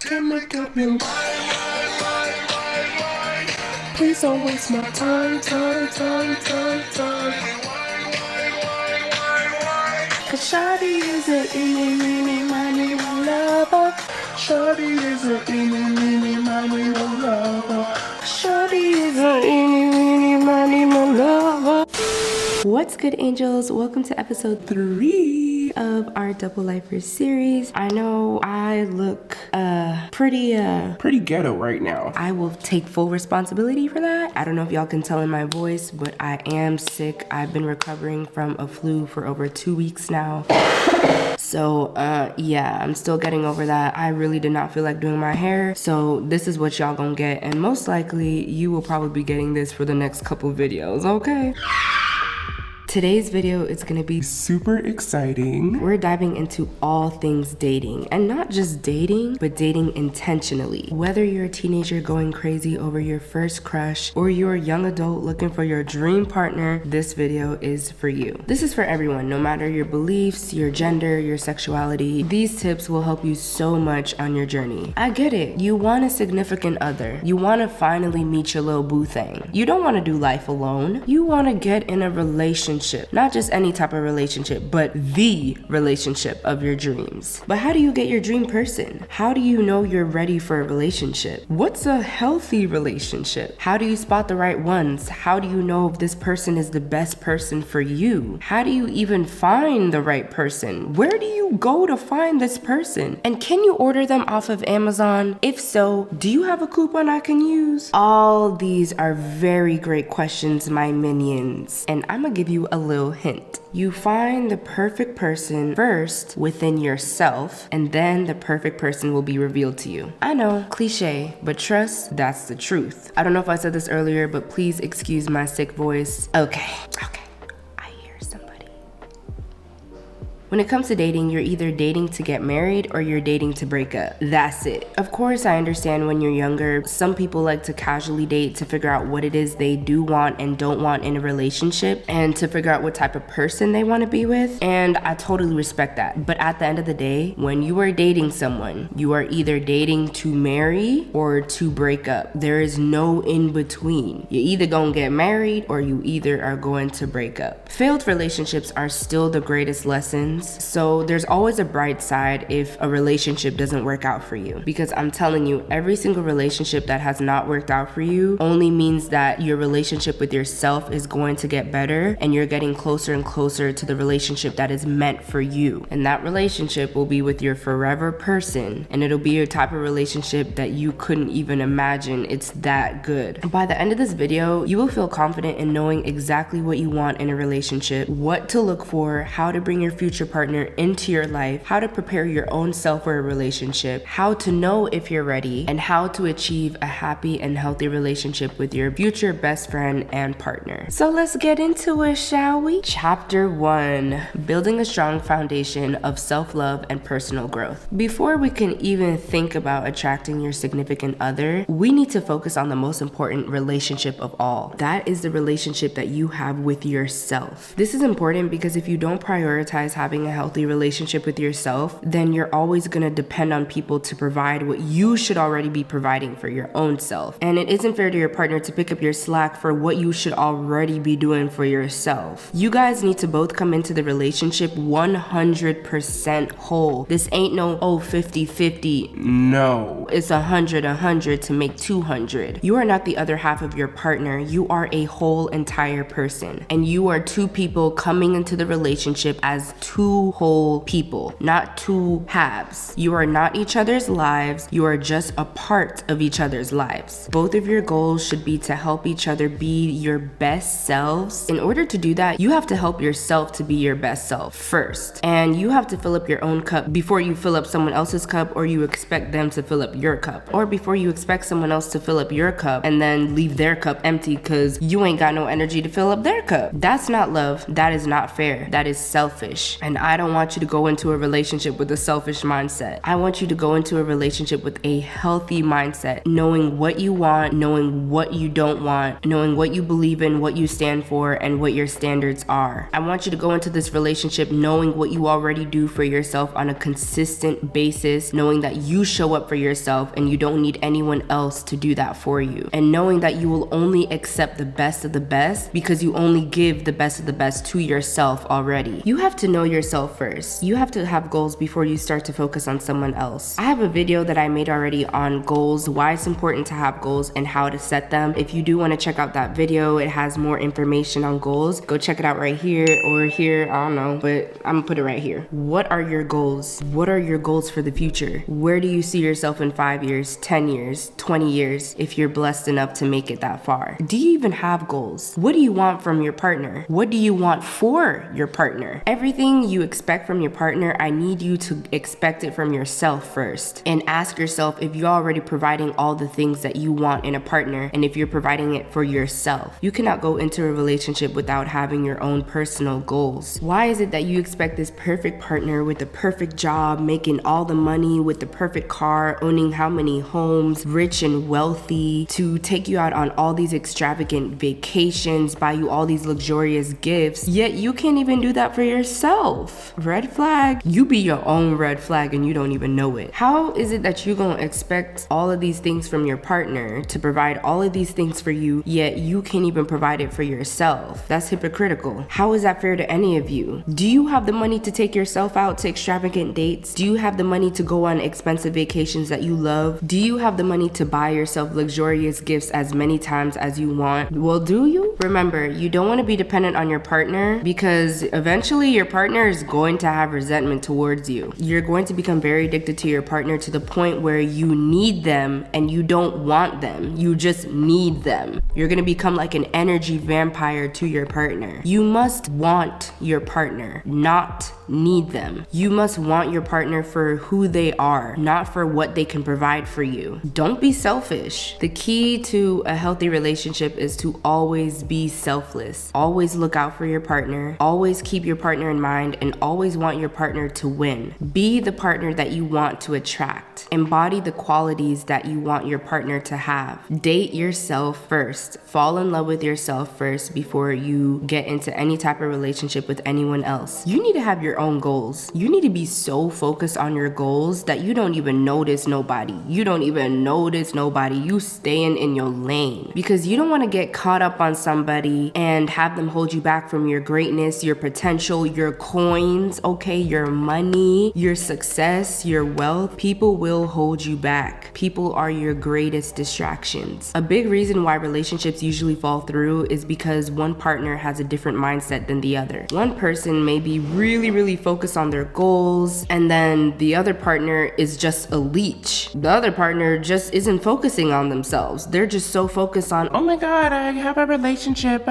Can make up your mind. Please don't waste my time. Cause shawty is a eeny, miny, lover. Shawty is a eeny, miny, lover. Shawty is a eeny, miny, lover. What's good, angels? Welcome to episode 3 of our Double Lifers series. I know I look pretty ghetto right now. I will take full responsibility for that. I don't know if y'all can tell in my voice, but I am sick. I've been recovering from a flu for over 2 weeks now. So, yeah, I'm still getting over that. I really did not feel like doing my hair. So this is what y'all gonna get. And most likely, you will probably be getting this for the next couple videos, okay? Today's video is gonna be super exciting. We're diving into all things dating, and not just dating, but dating intentionally. Whether you're a teenager going crazy over your first crush, or you're a young adult looking for your dream partner, this video is for you. This is for everyone, no matter your beliefs, your gender, your sexuality. These tips will help you so much on your journey. I get it. You want a significant other. You want to finally meet your little boo thing. You don't want to do life alone. You want to get in a relationship. Not just any type of relationship, but the relationship of your dreams. But how do you get your dream person? How do you know you're ready for a relationship? What's a healthy relationship? How do you spot the right ones? How do you know if this person is the best person for you? How do you even find the right person? Where do you go to find this person? And can you order them off of Amazon? If so, do you have a coupon I can use? All these are very great questions, my minions. And I'm gonna give you a little hint. You find the perfect person first within yourself, and then the perfect person will be revealed to you. I know, cliche, but trust, that's the truth. I don't know if I said this earlier, but please excuse my sick voice. Okay. I hear somebody. When it comes to dating, you're either dating to get married or you're dating to break up. That's it. Of course, I understand when you're younger, some people like to casually date to figure out what it is they do want and don't want in a relationship, and to figure out what type of person they want to be with. And I totally respect that. But at the end of the day, when you are dating someone, you are either dating to marry or to break up. There is no in between. You're either gonna get married or you either are going to break up. Failed relationships are still the greatest lessons. So there's always a bright side if a relationship doesn't work out for you. Because I'm telling you, every single relationship that has not worked out for you only means that your relationship with yourself is going to get better, and you're getting closer and closer to the relationship that is meant for you. And that relationship will be with your forever person, and it'll be a type of relationship that you couldn't even imagine. It's that good. By the end of this video, you will feel confident in knowing exactly what you want in a relationship, what to look for, how to bring your future partner into your life, how to prepare your own self for a relationship, how to know if you're ready, and how to achieve a happy and healthy relationship with your future best friend and partner. So let's get into it, shall we? Chapter 1, building a strong foundation of self-love and personal growth. Before we can even think about attracting your significant other, we need to focus on the most important relationship of all. That is the relationship that you have with yourself. This is important because if you don't prioritize having a healthy relationship with yourself, then you're always gonna depend on people to provide what you should already be providing for your own self. And it isn't fair to your partner to pick up your slack for what you should already be doing for yourself. You guys need to both come into the relationship 100% whole. This ain't no 50-50. No. It's 100 to make 200. You are not the other half of your partner. You are a whole entire person. And you are two people coming into the relationship as two whole people, not two halves. You are not each other's lives. You are just a part of each other's lives. Both of your goals should be to help each other be your best selves. In order to do that, you have to help yourself to be your best self first. And you have to fill up your own cup before you fill up someone else's cup, or you expect them to fill up your cup. Or before you expect someone else to fill up your cup and then leave their cup empty because you ain't got no energy to fill up their cup. That's not love. That is not fair. That is selfish. And And I don't want you to go into a relationship with a selfish mindset. I want you to go into a relationship with a healthy mindset, knowing what you want, knowing what you don't want, knowing what you believe in, what you stand for, and what your standards are. I want you to go into this relationship knowing what you already do for yourself on a consistent basis, knowing that you show up for yourself and you don't need anyone else to do that for you, and knowing that you will only accept the best of the best because you only give the best of the best to yourself already. You have to know yourself first. You have to have goals before you start to focus on someone else. I have a video that I made already on goals, why it's important to have goals and how to set them. If you do want to check out that video, it has more information on goals. Go check it out right here or here, I don't know, but I'm gonna put it right here. What are your goals? What are your goals for the future? Where do you see yourself in 5 years, 10 years, 20 years, if you're blessed enough to make it that far? Do you even have goals? What do you want from your partner? What do you want for your partner? Everything you expect from your partner, I need you to expect it from yourself first, and ask yourself if you're already providing all the things that you want in a partner, and if you're providing it for yourself. You cannot go into a relationship without having your own personal goals. Why is it that you expect this perfect partner with the perfect job, making all the money, with the perfect car, owning how many homes, rich and wealthy, to take you out on all these extravagant vacations, buy you all these luxurious gifts, yet you can't even do that for yourself? Red flag. You be your own red flag and you don't even know it. How is it that you're gonna expect all of these things from your partner to provide all of these things for you, yet you can't even provide it for yourself? That's hypocritical. How is that fair to any of you? Do you have the money to take yourself out to extravagant dates? Do you have the money to go on expensive vacations that you love? Do you have the money to buy yourself luxurious gifts as many times as you want? Well, do you? Remember, you don't want to be dependent on your partner, because eventually your partner is going to have resentment towards you. You're going to become very addicted to your partner to the point where you need them and you don't want them. You just need them. You're going to become like an energy vampire to your partner. You must want your partner, not need them. You must want your partner for who they are, not for what they can provide for you. Don't be selfish. The key to a healthy relationship is to always be selfless. Always look out for your partner. Always keep your partner in mind, and always want your partner to win. Be the partner that you want to attract. Embody the qualities that you want your partner to have. Date yourself first. Fall in love with yourself first before you get into any type of relationship with anyone else. You need to have your own goals. You need to be so focused on your goals that you don't even notice nobody. You don't even notice nobody. You staying in your lane, because you don't want to get caught up on somebody and have them hold you back from your greatness, your potential, your coins, okay, your money, your success, your wealth. People will hold you back. People are your greatest distractions. A big reason why relationships usually fall through is because one partner has a different mindset than the other. One person may be really focused on their goals, and then the other partner is just a leech. The other partner just isn't focusing on themselves. They're just so focused on, oh my god, I have a relationship.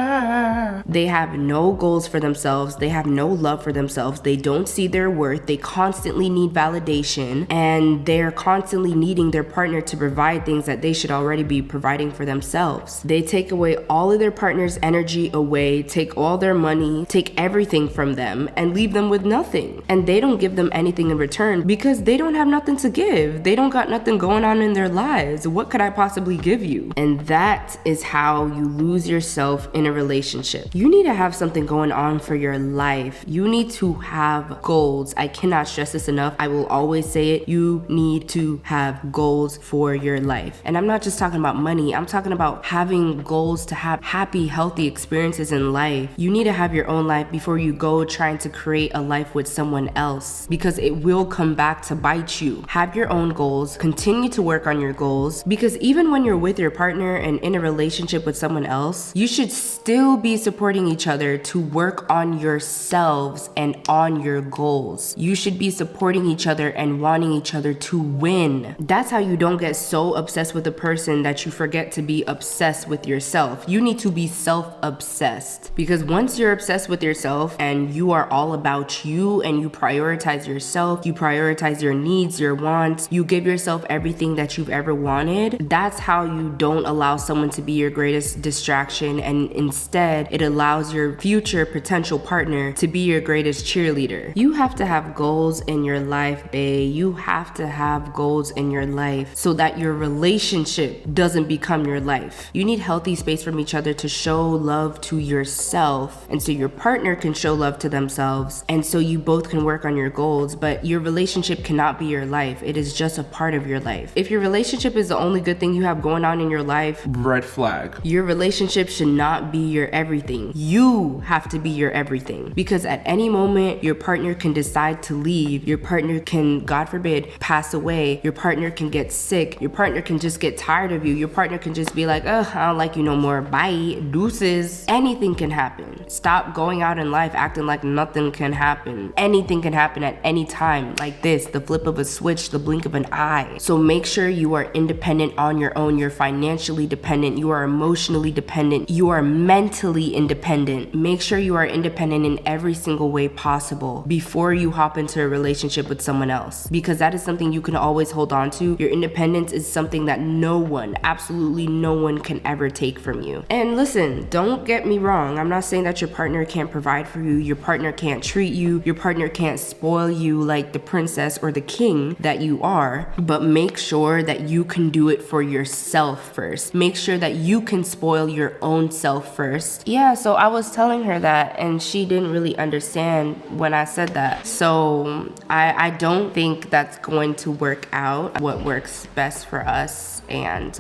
They have no goals for themselves. They have no love for themselves. They don't see their worth. They constantly need validation, and they're constantly needing their partner to provide things that they should already be providing for themselves. They take away all of their partner's energy away, take all their money, take everything from them, and leave them with nothing. And they don't give them anything in return because they don't have nothing to give. They don't got nothing going on in their lives. What could I possibly give you? And that is how you lose yourself in a relationship. You need to have something going on for your life. You need to have goals. I cannot stress this enough. I will always say it. You need to have goals for your life. And I'm not just talking about money. I'm talking about having goals to have happy, healthy experiences in life. You need to have your own life before you go trying to create a life with someone else, because it will come back to bite you. Have your own goals. Continue to work on your goals, because even when you're with your partner and in a relationship with someone else, you should still be supporting each other to work on yourselves and on your goals. You should be supporting each other and wanting each other to win. That's how you don't get so obsessed with a person that you forget to be obsessed with yourself. You need to be self-obsessed, because once you're obsessed with yourself and you are all about push you and you prioritize yourself, you prioritize your needs, your wants, you give yourself everything that you've ever wanted, that's how you don't allow someone to be your greatest distraction, and instead it allows your future potential partner to be your greatest cheerleader. You have to have goals in your life, bae. You have to have goals in your life so that your relationship doesn't become your life. You need healthy space from each other to show love to yourself, and so your partner can show love to themselves, and so you both can work on your goals. But your relationship cannot be your life. It is just a part of your life. If your relationship is the only good thing you have going on in your life, red flag. Your relationship should not be your everything. You have to be your everything, because at any moment your partner can decide to leave. Your partner can, God forbid, pass away. Your partner can get sick. Your partner can just get tired of you. Your partner can just be like, ugh, I don't like you no more. Bye, deuces. Anything can happen. Stop going out in life acting like nothing can happen. Anything can happen at any time, like this, the flip of a switch, the blink of an eye. So make sure you are independent on your own. You're financially dependent. You are emotionally dependent. You are mentally independent. Make sure you are independent in every single way possible before you hop into a relationship with someone else, because that is something you can always hold on to. Your independence is something that no one, absolutely no one, can ever take from you. And listen, don't get me wrong. I'm not saying that your partner can't provide for you. Your partner can't treat you. Your partner can't spoil you like the princess or the king that you are, but make sure that you can do it for yourself first. Make sure that you can spoil your own self first. Yeah, so I was telling her that, and she didn't really understand when I said that. So I don't think that's going to work out what works best for us. And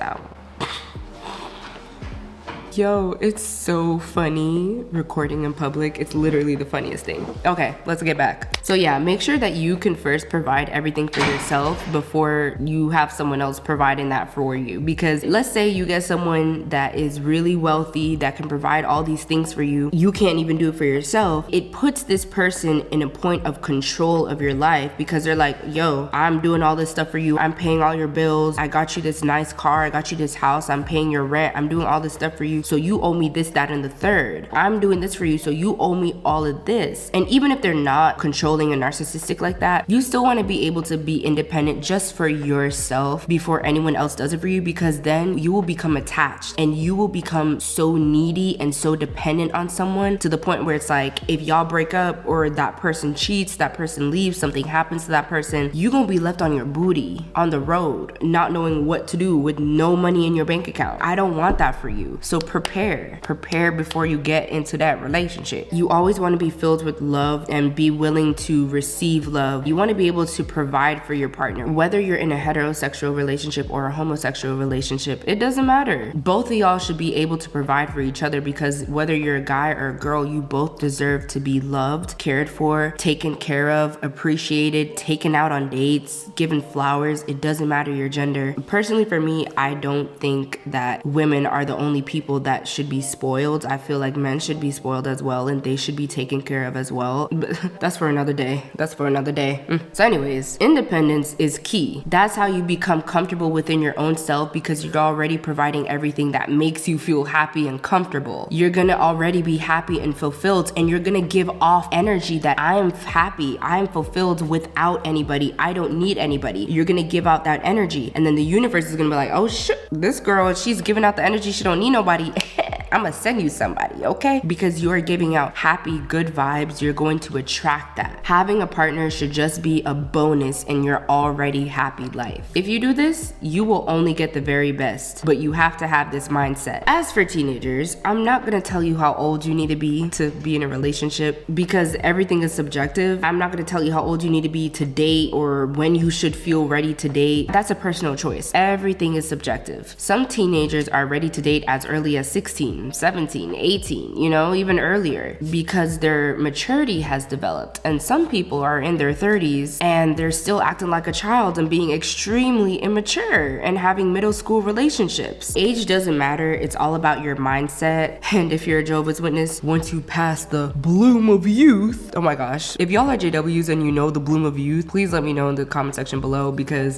yo, it's so funny recording in public. It's literally the funniest thing. Okay, let's get back. So yeah, make sure that you can first provide everything for yourself before you have someone else providing that for you. Because let's say you get someone that is really wealthy, that can provide all these things for you. You can't even do it for yourself. It puts this person in a point of control of your life, because they're like, yo, I'm doing all this stuff for you. I'm paying all your bills. I got you this nice car. I got you this house. I'm paying your rent. I'm doing all this stuff for you. So you owe me this, that, and the third. I'm doing this for you, so you owe me all of this. And even if they're not controlling and narcissistic like that, you still want to be able to be independent just for yourself before anyone else does it for you, because then you will become attached and you will become so needy and so dependent on someone to the point where it's like, if y'all break up or that person cheats, that person leaves, something happens to that person, you're gonna be left on your booty on the road, not knowing what to do with no money in your bank account. I don't want that for you. So prepare before you get into that relationship. You always want to be filled with love and be willing to receive love. You want to be able to provide for your partner, whether you're in a heterosexual relationship or a homosexual relationship. It doesn't matter. Both of y'all should be able to provide for each other, because whether you're a guy or a girl, you both deserve to be loved, cared for, taken care of, appreciated, taken out on dates, given flowers. It doesn't matter your gender. Personally, for me, I don't think that women are the only people that should be spoiled. I feel like men should be spoiled as well, and they should be taken care of as well. But that's for another day. So anyways, independence is key. That's how you become comfortable within your own self, because you're already providing everything that makes you feel happy and comfortable. You're gonna already be happy and fulfilled, and you're gonna give off energy that I am happy, I am fulfilled without anybody, I don't need anybody. You're gonna give out that energy, and then the universe is gonna be like, oh shit, this girl, she's giving out the energy, she don't need nobody. I'm gonna send you somebody, okay? Because you are giving out happy, good vibes, you're going to attract that. Having a partner should just be a bonus in your already happy life. If you do this, you will only get the very best, but you have to have this mindset. As for teenagers, I'm not gonna tell you how old you need to be in a relationship, because everything is subjective. I'm not gonna tell you how old you need to be to date or when you should feel ready to date. That's a personal choice. Everything is subjective. Some teenagers are ready to date as early as 16, 17, 18, even earlier, because their maturity has developed. And some people are in their 30s and they're still acting like a child and being extremely immature and having middle school relationships. Age doesn't matter. It's all about your mindset. And if you're a Jehovah's Witness, once you pass the bloom of youth, oh my gosh, if y'all are JWs and you know the bloom of youth, please let me know in the comment section below, because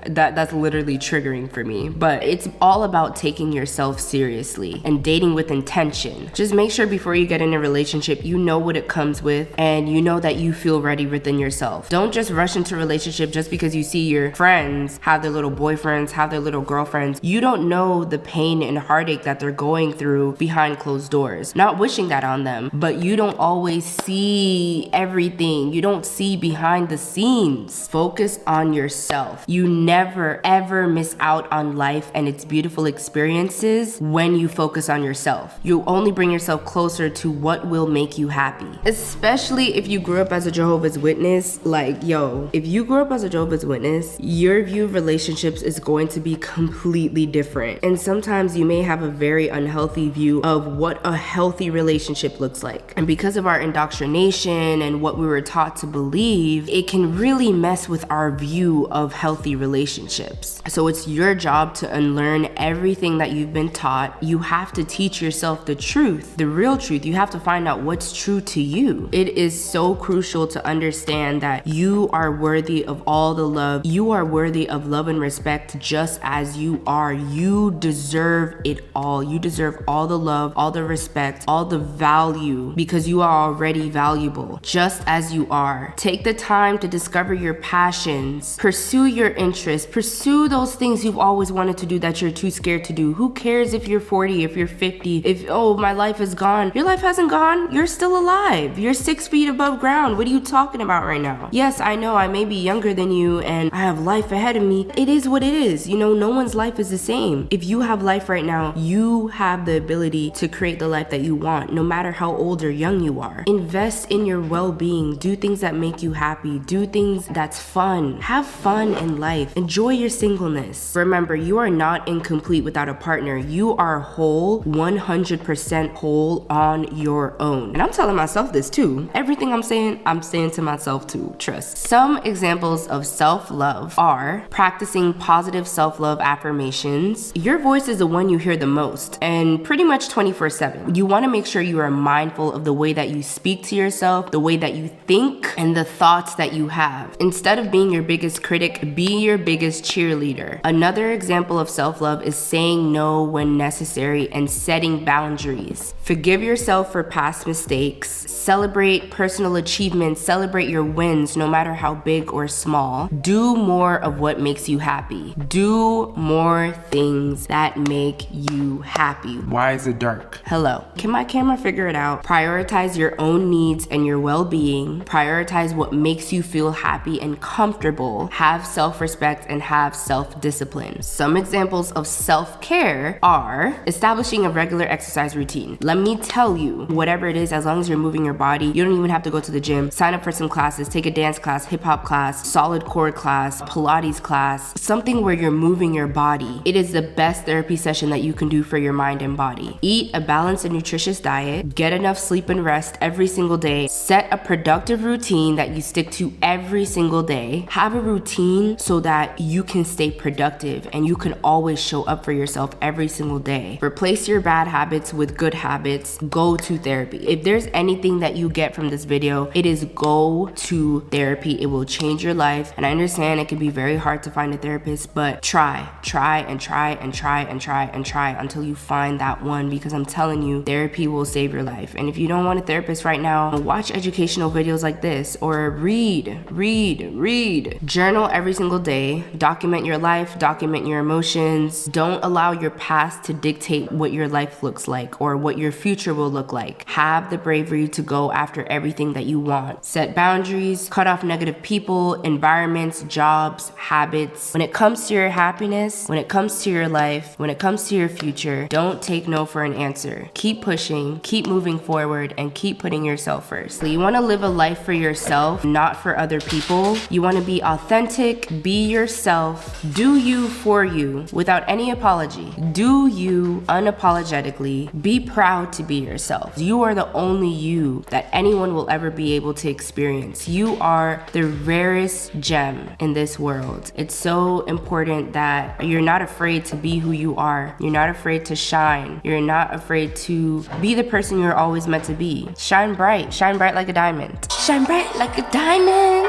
that's literally triggering for me. But it's all about taking yourself seriously, and dating dating with intention. Just make sure before you get in a relationship, you know what it comes with and you know that you feel ready within yourself. Don't just rush into a relationship just because you see your friends have their little boyfriends, have their little girlfriends. You don't know the pain and heartache that they're going through behind closed doors. Not wishing that on them, but you don't always see everything. You don't see behind the scenes. Focus on yourself. You never ever miss out on life and its beautiful experiences when you focus on yourself. You only bring yourself closer to what will make you happy. Especially if you grew up as a Jehovah's Witness. Like, yo, if you grew up as a Jehovah's Witness, your view of relationships is going to be completely different. And sometimes you may have a very unhealthy view of what a healthy relationship looks like. And because of our indoctrination and what we were taught to believe, it can really mess with our view of healthy relationships. So it's your job to unlearn everything that you've been taught. You have to teach yourself the truth, the real truth. You have to find out what's true to you. It is so crucial to understand that you are worthy of all the love. You are worthy of love and respect just as you are. You deserve it all. You deserve all the love, all the respect, all the value, because you are already valuable just as you are. Take the time to discover your passions, pursue your interests, pursue those things you've always wanted to do that you're too scared to do. Who cares if you're 40, if you're 50, if, oh, my life is gone. Your life hasn't gone. You're still alive. You're 6 feet above ground. What are you talking about right now? Yes, I know I may be younger than you and I have life ahead of me. It is what it is. You know, no one's life is the same. If you have life right now, you have the ability to create the life that you want, no matter how old or young you are. Invest in your well-being. Do things that make you happy. Do things that's fun. Have fun in life. Enjoy your singleness. Remember, you are not incomplete without a partner. You are whole, 100% whole on your own. And I'm telling myself this too. Everything I'm saying to myself too. Trust. Some examples of self-love are practicing positive self-love affirmations. Your voice is the one you hear the most, and pretty much 24/7. You want to make sure you are mindful of the way that you speak to yourself, the way that you think, and the thoughts that you have. Instead of being your biggest critic, be your biggest cheerleader. Another example of self-love is saying no when necessary and setting boundaries. Forgive yourself for past mistakes. Celebrate personal achievements. Celebrate your wins, no matter how big or small. Do more of what makes you happy. Do more things that make you happy. Why is it dark? Hello. Can my camera figure it out? Prioritize your own needs and your well-being. Prioritize what makes you feel happy and comfortable. Have self-respect and have self-discipline. Some examples of self-care are establishing a regular exercise routine. Let me tell you, whatever it is, as long as you're moving your body, you don't even have to go to the gym. Sign up for some classes, take a dance class, hip hop class, solid core class, Pilates class, something where you're moving your body. It is the best therapy session that you can do for your mind and body. Eat a balanced and nutritious diet, get enough sleep and rest every single day, set a productive routine that you stick to every single day. Have a routine so that you can stay productive and you can always show up for yourself every single day. Replace your bad habits with good habits. Go to therapy. If there's anything that you get from this video, it is go to therapy. It will change your life. And I understand it can be very hard to find a therapist, but try until you find that one, because I'm telling you, therapy will save your life. And if you don't want a therapist right now, watch educational videos like this or read. Journal every single day. Document your life, document your emotions. Don't allow your past to dictate what your life looks like or what your future will look like. Have the bravery to go after everything that you want. Set boundaries, cut off negative people, environments, jobs, habits. When it comes to your happiness, when it comes to your life, when it comes to your future, don't take no for an answer. Keep pushing, keep moving forward, and keep putting yourself first. So you want to live a life for yourself, not for other people. You want to be authentic, be yourself, do you for you without any apology. Do you unapologetically. Be proud to be yourself. You are the only you that anyone will ever be able to experience. You are the rarest gem in this world. It's so important that you're not afraid to be who you are. You're not afraid to shine. You're not afraid to be the person you're always meant to be. Shine bright like a diamond. Shine bright like a diamond.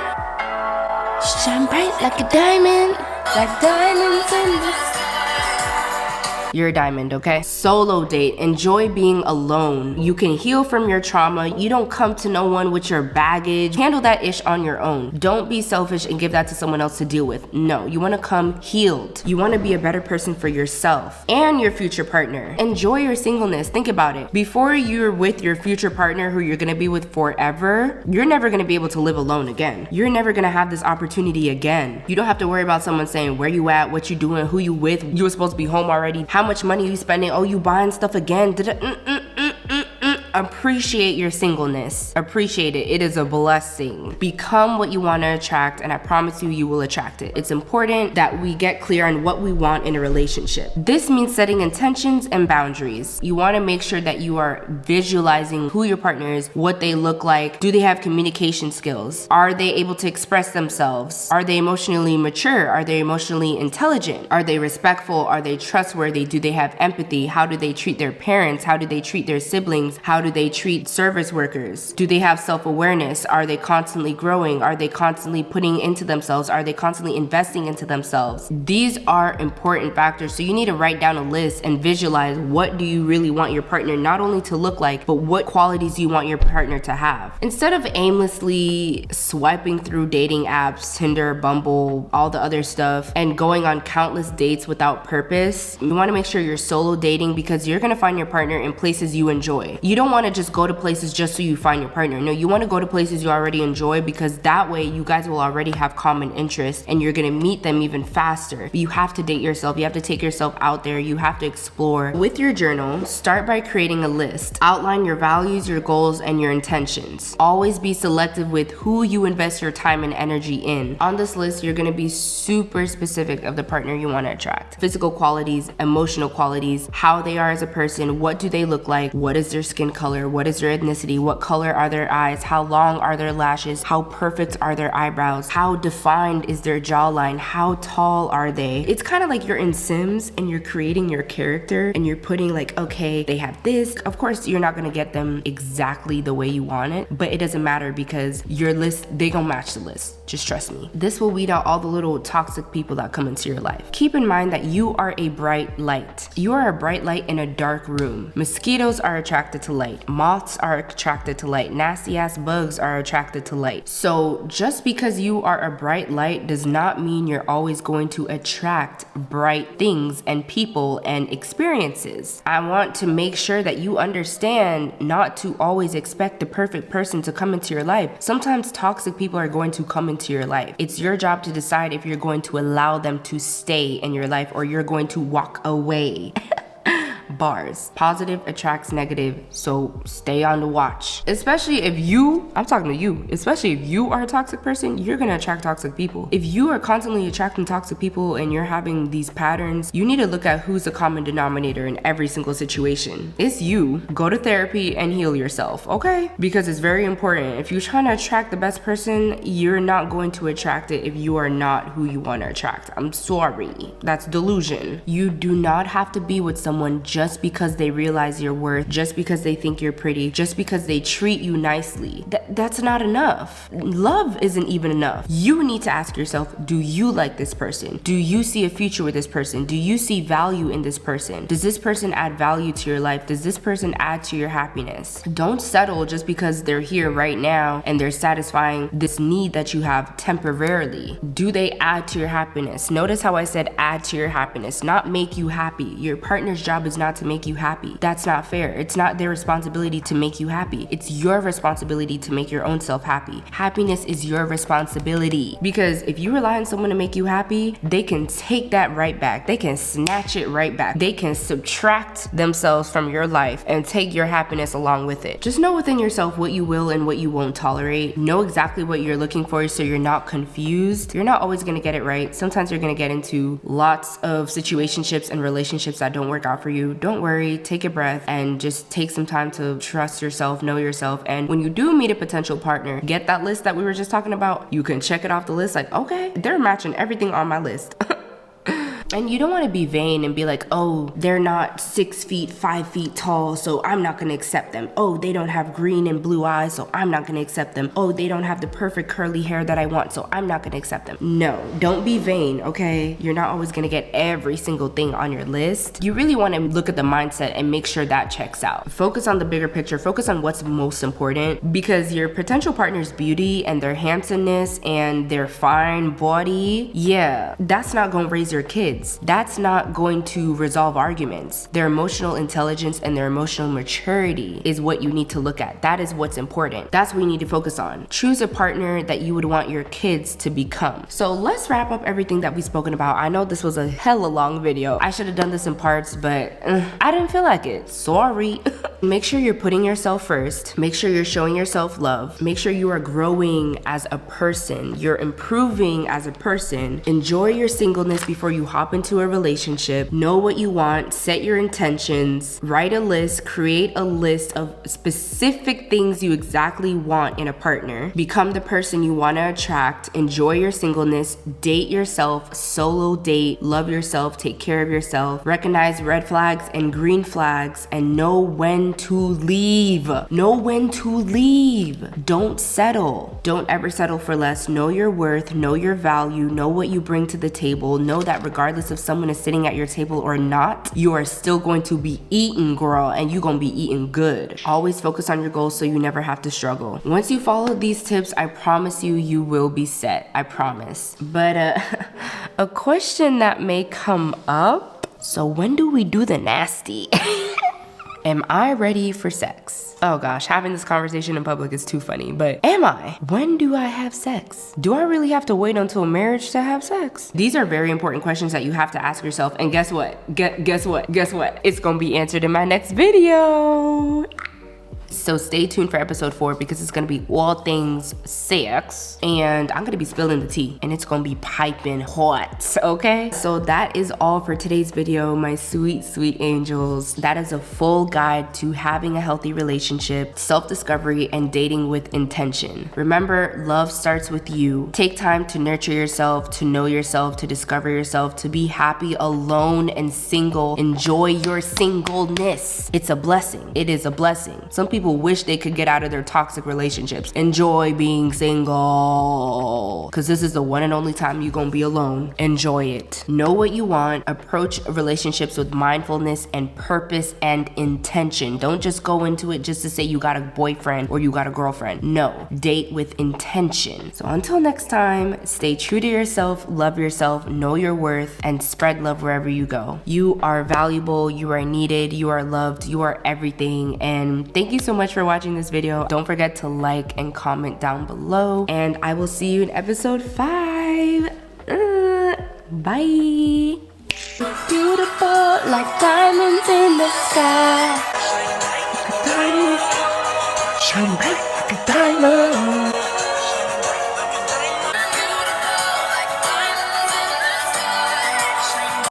Shine bright like a diamond. Like diamonds in the sky. You're a diamond, okay? Solo date. Enjoy being alone. You can heal from your trauma. You don't come to no one with your baggage. Handle that ish on your own. Don't be selfish and give that to someone else to deal with. No, you want to come healed. You want to be a better person for yourself and your future partner. Enjoy your singleness. Think about it. Before you're with your future partner who you're going to be with forever, you're never going to be able to live alone again. You're never going to have this opportunity again. You don't have to worry about someone saying where you at, what you doing, who you with, you were supposed to be home already, how much money you spending, oh, you buying stuff again. Appreciate your singleness. Appreciate it. It is a blessing. Become what you want to attract, and I promise you, you will attract it. It's important that we get clear on what we want in a relationship. This means setting intentions and boundaries. You want to make sure that you are visualizing who your partner is, what they look like. Do they have communication skills? Are they able to express themselves? Are they emotionally mature? Are they emotionally intelligent? Are they respectful? Are they trustworthy? Do they have empathy? How do they treat their parents? How do they treat their siblings? How do they treat service workers? Do they have self-awareness? Are they constantly growing? Are they constantly putting into themselves? Are they constantly investing into themselves? These are important factors. So you need to write down a list and visualize what do you really want your partner not only to look like, but what qualities you want your partner to have. Instead of aimlessly swiping through dating apps, Tinder, Bumble, all the other stuff, and going on countless dates without purpose, you want to make sure you're solo dating because you're going to find your partner in places you enjoy. You don't want to just go to places just so you find your partner. No, you want to go to places you already enjoy because that way you guys will already have common interests and you're going to meet them even faster. But you have to date yourself. You have to take yourself out there. You have to explore. With your journal, start by creating a list. Outline your values, your goals, and your intentions. Always be selective with who you invest your time and energy in. On this list, you're going to be super specific of the partner you want to attract. Physical qualities, emotional qualities, how they are as a person, what do they look like, what is their skin color, what is their ethnicity, what color are their eyes, how long are their lashes, how perfect are their eyebrows, how defined is their jawline, how tall are they. It's kind of like you're in Sims and you're creating your character and you're putting like, okay, they have this. Of course, you're not gonna get them exactly the way you want it, but it doesn't matter because your list, they gonna match the list. Just trust me. This will weed out all the little toxic people that come into your life. Keep in mind that you are a bright light. You are a bright light in a dark room. Mosquitoes are attracted to light. Moths are attracted to light. Nasty ass bugs are attracted to light. So just because you are a bright light does not mean you're always going to attract bright things and people and experiences. I want to make sure that you understand not to always expect the perfect person to come into your life. Sometimes toxic people are going to come into your life. It's your job to decide if you're going to allow them to stay in your life or you're going to walk away. Bars. Positive attracts negative, so stay on the watch. Especially if you, I'm talking to you, especially if you are a toxic person, you're gonna attract toxic people. If you are constantly attracting toxic people and you're having these patterns, you need to look at who's the common denominator in every single situation. It's you. Go to therapy and heal yourself, okay? Because it's very important. If you're trying to attract the best person, you're not going to attract it if you are not who you want to attract. I'm sorry. That's delusion. You do not have to be with someone just because they realize your worth, just because they think you're pretty, just because they treat you nicely. That's not enough. Love isn't even enough. You need to ask yourself, do you like this person? Do you see a future with this person? Do you see value in this person? Does this person add value to your life? Does this person add to your happiness? Don't settle just because they're here right now and they're satisfying this need that you have temporarily. Do they add to your happiness? Notice how I said add to your happiness, not make you happy. Your partner's job is not to make you happy. That's not fair. It's not their responsibility to make you happy. It's your responsibility to make your own self happy. Happiness is your responsibility. Because if you rely on someone to make you happy, they can take that right back. They can snatch it right back. They can subtract themselves from your life and take your happiness along with it. Just know within yourself what you will and what you won't tolerate. Know exactly what you're looking for so you're not confused. You're not always gonna get it right. Sometimes you're gonna get into lots of situationships and relationships that don't work out for you. Don't worry, take a breath and just take some time to trust yourself, know yourself. And when you do meet a potential partner, get that list that we were just talking about. You can check it off the list like, okay, they're matching everything on my list. And you don't want to be vain and be like, oh, they're not 6 feet, 5 feet tall, so I'm not going to accept them. Oh, they don't have green and blue eyes, so I'm not going to accept them. Oh, they don't have the perfect curly hair that I want, so I'm not going to accept them. No, don't be vain, okay? You're not always going to get every single thing on your list. You really want to look at the mindset and make sure that checks out. Focus on the bigger picture. Focus on what's most important, because your potential partner's beauty and their handsomeness and their fine body, yeah, that's not going to raise your kids. That's not going to resolve arguments. Their emotional intelligence and their emotional maturity is what you need to look at. That is what's important. That's what you need to focus on. Choose a partner that you would want your kids to become. So let's wrap up everything that we've spoken about. I know this was a hella long video. I should have done this in parts, but I didn't feel like it. Sorry. Make sure you're putting yourself first. Make sure you're showing yourself love. Make sure you are growing as a person. You're improving as a person. Enjoy your singleness before you hop into a relationship. Know what you want. Set your intentions. Write a list. Create a list of specific things you exactly want in a partner. Become the person you want to attract. Enjoy your singleness. Date yourself. Solo date. Love yourself. Take care of yourself. Recognize red flags and green flags, and know when to leave. Know when to leave. Don't settle. Don't ever settle for less. Know your worth. Know your value. Know what you bring to the table. Know that regardless if someone is sitting at your table or not, you are still going to be eating, girl, and you're gonna be eating good. Always focus on your goals so you never have to struggle. Once you follow these tips, I promise you, you will be set. I promise. But a question that may come up, so when do we do the nasty? Am I ready for sex? Oh gosh, having this conversation in public is too funny, but am I? When do I have sex? Do I really have to wait until marriage to have sex? These are very important questions that you have to ask yourself, and guess what? Guess what? Guess what? It's gonna be answered in my next video. So stay tuned for episode 4, because it's gonna be all things sex, and I'm gonna be spilling the tea, and it's gonna be piping hot, okay? So that is all for today's video, my sweet, sweet angels. That is a full guide to having a healthy relationship, self-discovery, and dating with intention. Remember, love starts with you. Take time to nurture yourself, to know yourself, to discover yourself, to be happy alone and single. Enjoy your singleness. It's a blessing. It is a blessing. Some people wish they could get out of their toxic relationships. Enjoy being single, because this is the one and only time you're gonna be alone. Enjoy it. Know what you want. Approach relationships with mindfulness and purpose and intention. Don't just go into it just to say you got a boyfriend or you got a girlfriend. No, date with intention. So until next time, stay true to yourself, love yourself, know your worth, and spread love wherever you go. You are valuable, you are needed, you are loved, you are everything. And thank you so much for watching this video. Don't forget to like and comment down below, and I will see you in episode 5. Bye. Beautiful like diamonds in the sky. Like a diamond, shine bright like a diamond.